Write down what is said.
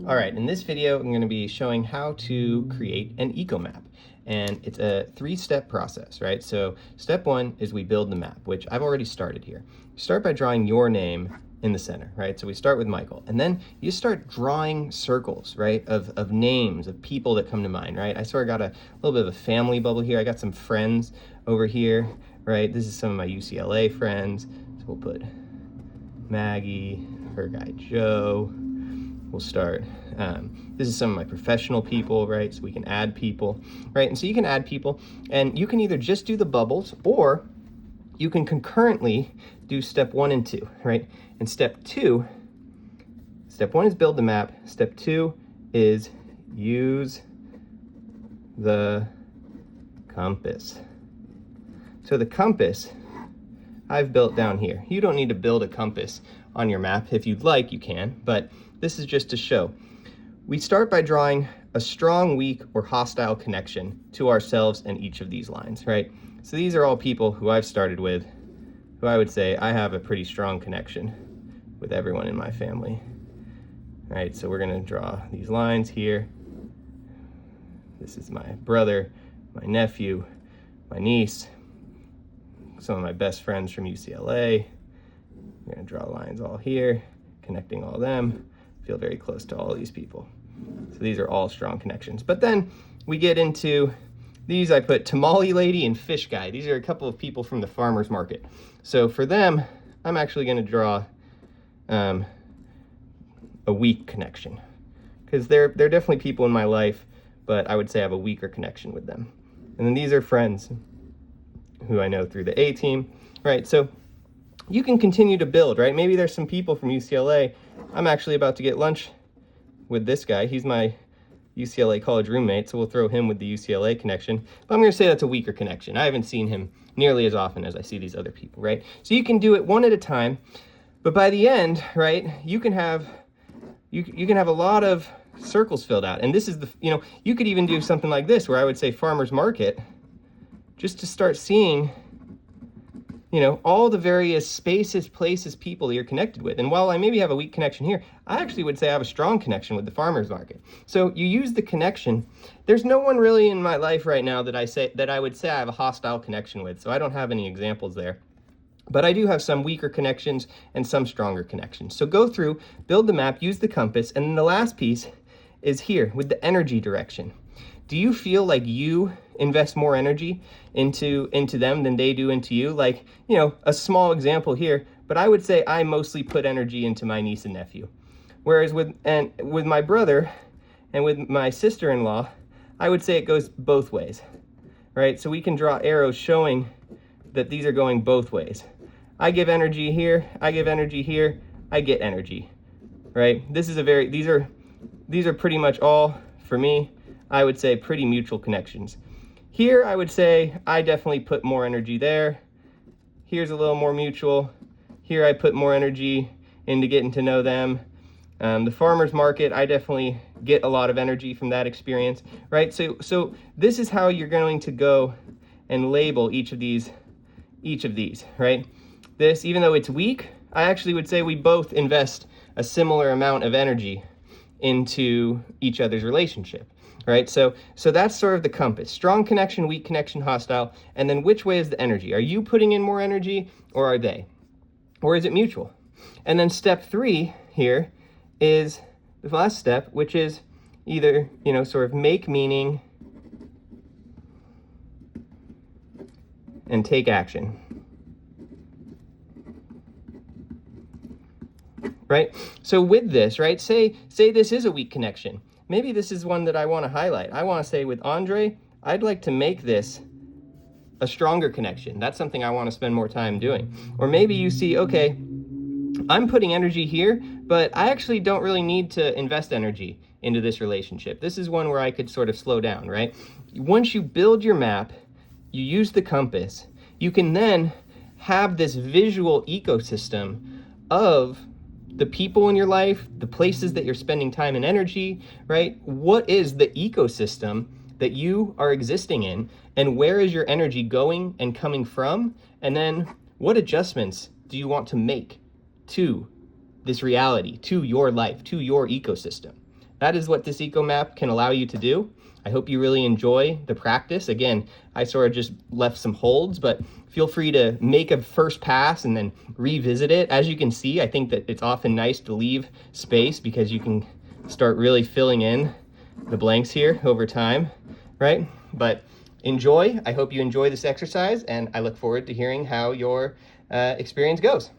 All right, in this video, I'm going to be showing how to create an eco map. And it's a 3-step process, right? So step 1 is we build the map, which I've already started here. You start by drawing your name in the center, right? So we start with Michael, and then you start drawing circles, right? Of names, of people that come to mind, right? I sort of got a little bit of a family bubble here. I got some friends over here, right? This is some of my UCLA friends. So we'll put Maggie, her guy Joe. We'll start, this is some of my professional people, right? So we can add people, right? And so you can add people, and you can either just do the bubbles, or you can concurrently do step 1 and 2, right? And step 1 is build the map. Step 2 is use the compass. So the compass I've built down here. You don't need to build a compass on your map. If you'd like, you can, but this is just to show. We start by drawing a strong, weak, or hostile connection to ourselves and each of these lines, right? So these are all people who I've started with, who I would say I have a pretty strong connection with everyone in my family, right? So we're gonna draw these lines here. This is my brother, my nephew, my niece, some of my best friends from UCLA. We're gonna draw lines all here, connecting all them. Feel very close to all these people. So these are all strong connections. But then we get into these. I put Tamale Lady and Fish Guy. These are a couple of people from the farmer's market. So for them, I'm actually gonna draw a weak connection, because they're definitely people in my life, but I would say I have a weaker connection with them. And then these are friends who I know through the A team, right? So you can continue to build, right? Maybe there's some people from UCLA. I'm actually about to get lunch with this guy. He's my UCLA college roommate, so we'll throw him with the UCLA connection. But I'm gonna say that's a weaker connection. I haven't seen him nearly as often as I see these other people, right? So you can do it one at a time, but by the end, right, you can have a lot of circles filled out. And this is the, you could even do something like this, where I would say farmer's market, just to start seeing all the various spaces, places, people that you're connected with. And while I maybe have a weak connection here, I actually would say I have a strong connection with the farmer's market. So you use the connection. There's no one really in my life right now that I would say I have a hostile connection with. So I don't have any examples there. But I do have some weaker connections and some stronger connections. So go through, build the map, use the compass, and then the last piece is here with the energy direction. Do you feel like you invest more energy into them than they do into you? Like, a small example here, but I would say I mostly put energy into my niece and nephew. Whereas with my brother and with my sister-in-law, I would say it goes both ways, right? So we can draw arrows showing that these are going both ways. I give energy here, I give energy here, I get energy, right? These are pretty much all, for me, I would say pretty mutual connections. Here, I would say I definitely put more energy there. Here's a little more mutual. Here, I put more energy into getting to know them. The farmer's market, I definitely get a lot of energy from that experience, right? So this is how you're going to go and label each of these, right? This, even though it's weak, I actually would say we both invest a similar amount of energy into each other's relationship. Right, so that's sort of the compass. Strong connection, weak connection, hostile. And then which way is the energy? Are you putting in more energy, or are they? Or is it mutual? And then step 3 here is the last step, which is either, sort of make meaning and take action. Right? So with this, right, say this is a weak connection. Maybe this is one that I want to highlight. I want to say with Andre, I'd like to make this a stronger connection. That's something I want to spend more time doing. Or maybe you see, okay, I'm putting energy here, but I actually don't really need to invest energy into this relationship. This is one where I could sort of slow down, right? Once you build your map, you use the compass, you can then have this visual ecosystem of the people in your life, the places that you're spending time and energy, right? What is the ecosystem that you are existing in, and where is your energy going and coming from? And then what adjustments do you want to make to this reality, to your life, to your ecosystem? that is what this eco map can allow you to do. I hope you really enjoy the practice. Again, I sort of just left some holds, but feel free to make a first pass and then revisit it. As you can see, I think that it's often nice to leave space because you can start really filling in the blanks here over time, right? But enjoy. I hope you enjoy this exercise, and I look forward to hearing how your experience goes.